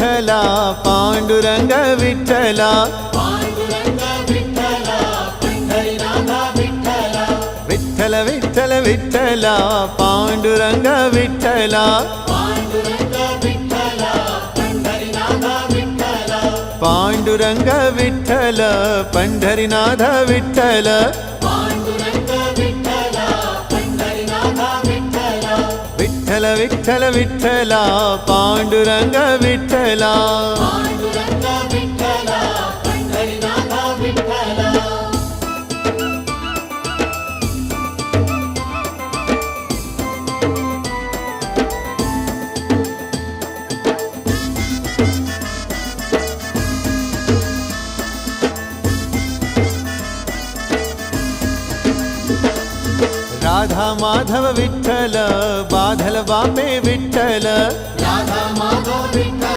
विठ्ठला पांडुरंग विठ्ठला विठ्ठल विठ्ठल विठ्ठला पांडुरंग विठ्ठला पांडुरंग विठ्ठल पंढरीनाथ विठ्ठल विठ्ठल विठ्ठल विठ्ठला पांडुरंग विठ्ठला राधा माधव विठ्ठल बाधल बापे विठ्ठल